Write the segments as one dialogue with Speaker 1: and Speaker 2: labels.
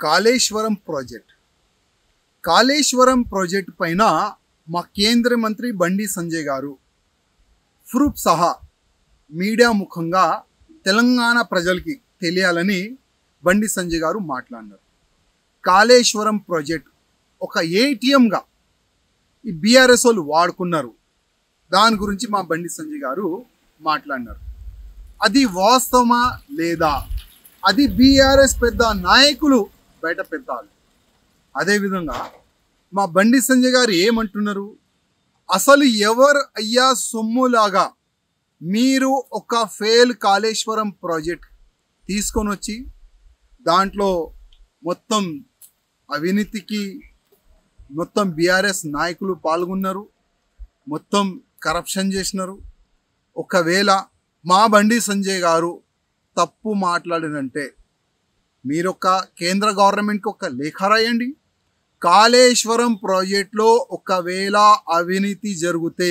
Speaker 1: Kaleshwaram project పైన మా కేంద్ర మంత్రి బండి సంజయ్ గారు ప్రూఫ్ సహా మీడియా ముఖంగా తెలంగాణ ప్రజలకి తెలియాలని బండి సంజయ్ గారు మాట్లాడినారు. కాళేశ్వరం ప్రాజెక్ట్ ఒక ఏటీఎంగా ఈ బీఆర్ఎస్ వాళ్ళు వాడుకున్నారు. దాని గురించి మా బండి సంజయ్ గారు మాట్లాడినారు. అది వాస్తవమా లేదా, అది బీఆర్ఎస్ పెద్ద నాయకులు బయట పెట్టాలి. అదేవిధంగా మా బండి సంజయ్ గారు ఏమంటున్నారు, అసలు ఎవరు అయ్యా సొమ్ములాగా మీరు ఒక ఫెయిల్ కాళేశ్వరం ప్రాజెక్ట్ తీసుకొని వచ్చి దాంట్లో మొత్తం అవినీతికి మొత్తం బీఆర్ఎస్ నాయకులు పాల్గొన్నారు, మొత్తం కరప్షన్ చేసినారు. ఒకవేళ మా బండి సంజయ్ గారు తప్పు మాట్లాడినంటే మీరొక కేంద్ర గవర్నమెంట్కి ఒక లేఖ రాయండి. కాళేశ్వరం ప్రాజెక్టులో ఒకవేళ అవినీతి జరిగితే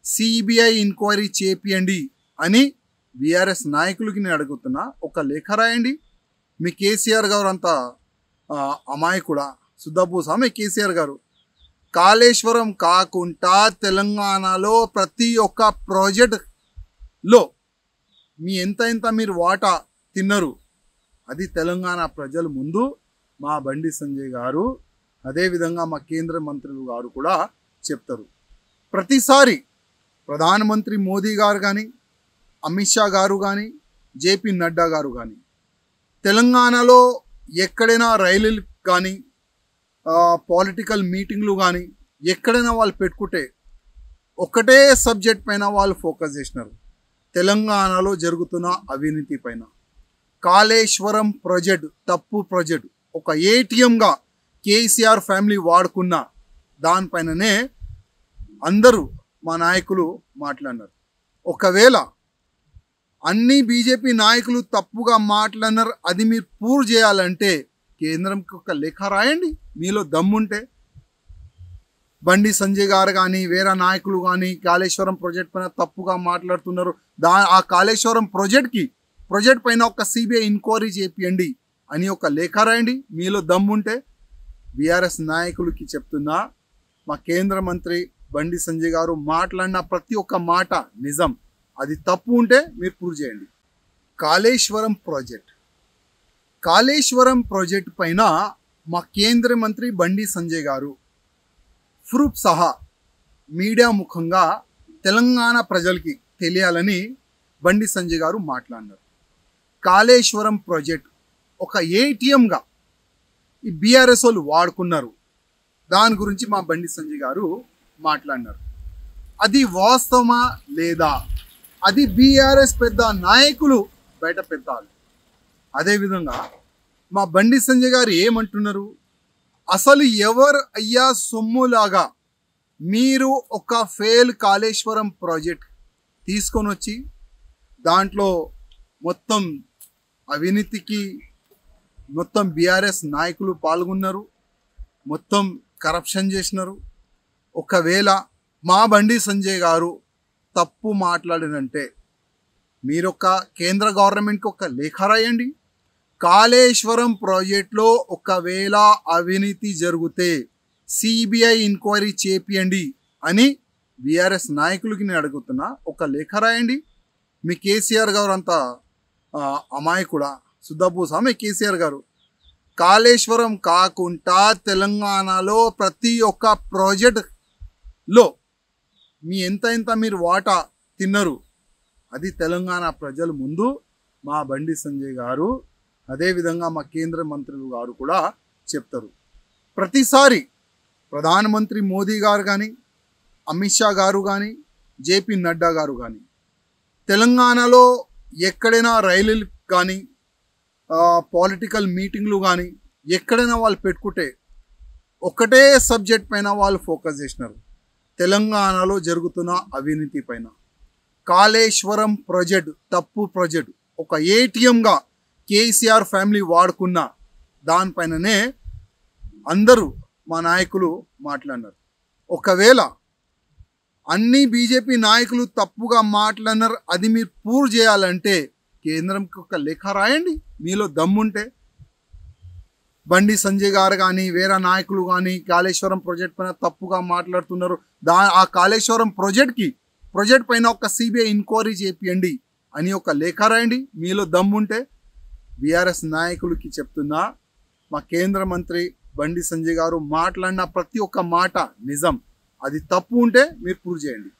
Speaker 1: సిబిఐ ఎంక్వైరీ చేపియండి అని బీఆర్ఎస్ నాయకులకి నేను అడుగుతున్నా. ఒక లేఖ రాయండి. మీ కేసీఆర్ గారు అంత అమాయకుడా, శుద్ధపూసా మీ కేసీఆర్ గారు? కాళేశ్వరం కాకుండా తెలంగాణలో ప్రతి ఒక్క ప్రాజెక్టులో మీ ఎంత మీరు వాటా తిన్నారు, అది తెలంగాణ ప్రజల ముందు మా బండి సంజయ్ గారు అదేవిధంగా మా కేంద్ర మంత్రులు గారు కూడా చెప్తారు. ప్రతిసారి ప్రధానమంత్రి మోదీ గారు కానీ, అమిత్ షా గారు కానీ, జేపీ నడ్డా గారు కానీ తెలంగాణలో ఎక్కడైనా రైలులు కానీ పొలిటికల్ మీటింగ్లు కానీ ఎక్కడైనా వాళ్ళు పెట్టుకుంటే ఒకటే సబ్జెక్ట్ పైన వాళ్ళు ఫోకస్ చేసినారు, తెలంగాణలో జరుగుతున్న అవినీతి పైన. కాళేశ్వరం ప్రాజెక్ట్ తప్పు ప్రాజెక్ట్, ఒక ఏటీఎంగా కేసీఆర్ ఫ్యామిలీ వాడుకున్న దానిపైననే అందరూ మా నాయకులు మాట్లాడినారు. ఒకవేళ అన్ని బీజేపీ నాయకులు తప్పుగా మాట్లాడినారు, అది మీరు ప్రూవ్ చేయాలంటే కేంద్రంకి ఒక లేఖ రాయండి. మీలో దమ్ముంటే బండి సంజయ్ గారు కానీ వేరే నాయకులు కానీ కాళేశ్వరం ప్రాజెక్ట్ పైన తప్పుగా మాట్లాడుతున్నారు, ఆ కాళేశ్వరం ప్రాజెక్ట్ పైన ఒక సిబిఐ ఎంక్వైరీ చేపియండి అని ఒక లేఖ రాయండి. మీలో దమ్ముంటే బీఆర్ఎస్ నాయకులకి చెప్తున్నా, మా కేంద్ర మంత్రి బండి సంజయ్ గారు మాట్లాడిన ప్రతి ఒక్క మాట నిజం. అది తప్పు ఉంటే మీరు ప్రూవ్ చేయండి. కాళేశ్వరం ప్రాజెక్ట్ పైన మా కేంద్ర మంత్రి బండి సంజయ్ గారు ప్రూఫ్ సహా మీడియా ముఖంగా తెలంగాణ ప్రజలకి తెలియాలని బండి సంజయ్ గారు మాట్లాడినారు. కాళేశ్వరం ప్రాజెక్ట్ ఒక ఏటీఎంగా ఈ బీఆర్ఎస్ వాళ్ళు వాడుకున్నారు. దాని గురించి మా బండి సంజయ్ గారు మాట్లాడినారు. అది వాస్తవమా లేదా, అది బీఆర్ఎస్ పెద్ద నాయకులు బయట పెట్టాలి. అదేవిధంగా మా బండి సంజయ్ గారు ఏమంటున్నారు, అసలు ఎవరు అయ్యా సొమ్ములాగా మీరు ఒక ఫెయిల్ కాళేశ్వరం ప్రాజెక్ట్ తీసుకొని వచ్చి దాంట్లో మొత్తం అవినీతికి మొత్తం బీఆర్ఎస్ నాయకులు పాల్గొన్నారు, మొత్తం కరప్షన్ చేసినారు. ఒకవేళ మా బండి సంజయ్ గారు తప్పు మాట్లాడినంటే మీరొక కేంద్ర గవర్నమెంట్కి ఒక లేఖ రాయండి. కాళేశ్వరం ప్రాజెక్టులో ఒకవేళ అవినీతి జరిగితే సిబిఐ ఎంక్వైరీ చేపియండి అని బీఆర్ఎస్ నాయకులకి నేను అడుగుతున్నా. ఒక లేఖ రాయండి. మీ కేసీఆర్ గారు అంత అమాయకుడా, శుద్ధపూసా మీ కేసీఆర్ గారు? కాళేశ్వరం కాకుండా తెలంగాణలో ప్రతి ఒక్క ప్రాజెక్టులో మీ ఎంత మీరు వాటా తిన్నారు, అది తెలంగాణ ప్రజల ముందు మా బండి సంజయ్ గారు అదేవిధంగా మా కేంద్ర మంత్రులు గారు కూడా చెప్తారు. ప్రతిసారి ప్రధానమంత్రి మోదీ గారు కానీ, అమిత్ షా గారు కానీ, జేపీ నడ్డా గారు కానీ తెలంగాణలో ఎక్కడైనా రైలులు కానీ పొలిటికల్ మీటింగ్లు కానీ ఎక్కడైనా వాళ్ళు పెట్టుకుంటే ఒకటే సబ్జెక్ట్ పైన వాళ్ళు ఫోకస్ చేసినారు, తెలంగాణలో జరుగుతున్న అవినీతి పైన. కాళేశ్వరం ప్రాజెక్ట్ తప్పు ప్రాజెక్ట్, ఒక ఏటీఎంగా కేసీఆర్ ఫ్యామిలీ వాడుకున్న దానిపైననే అందరూ మా నాయకులు మాట్లాడినారు. ఒకవేళ అన్ని బీజేపీ నాయకులు తప్పుగా మాట్లాడినారు, అది మీరు ప్రూవ్ చేయాలంటే కేంద్రంకి ఒక లేఖ రాయండి. మీలో దమ్ముంటే బండి సంజయ్ గారు కానీ వేరే నాయకులు కానీ కాళేశ్వరం ప్రాజెక్ట్ పైన తప్పుగా మాట్లాడుతున్నారు. ఆ కాళేశ్వరం ప్రాజెక్ట్ పైన ఒక సిబిఐ ఎంక్వైరీ చేపియండి అని ఒక లేఖ రాయండి. మీలో దమ్ముంటే బీఆర్ఎస్ నాయకులకి చెప్తున్నా, మా కేంద్ర మంత్రి బండి సంజయ్ గారు మాట్లాడిన ప్రతి ఒక్క మాట నిజం. అది తప్పు ఉంటే మీరు ప్రూవ్ చేయండి.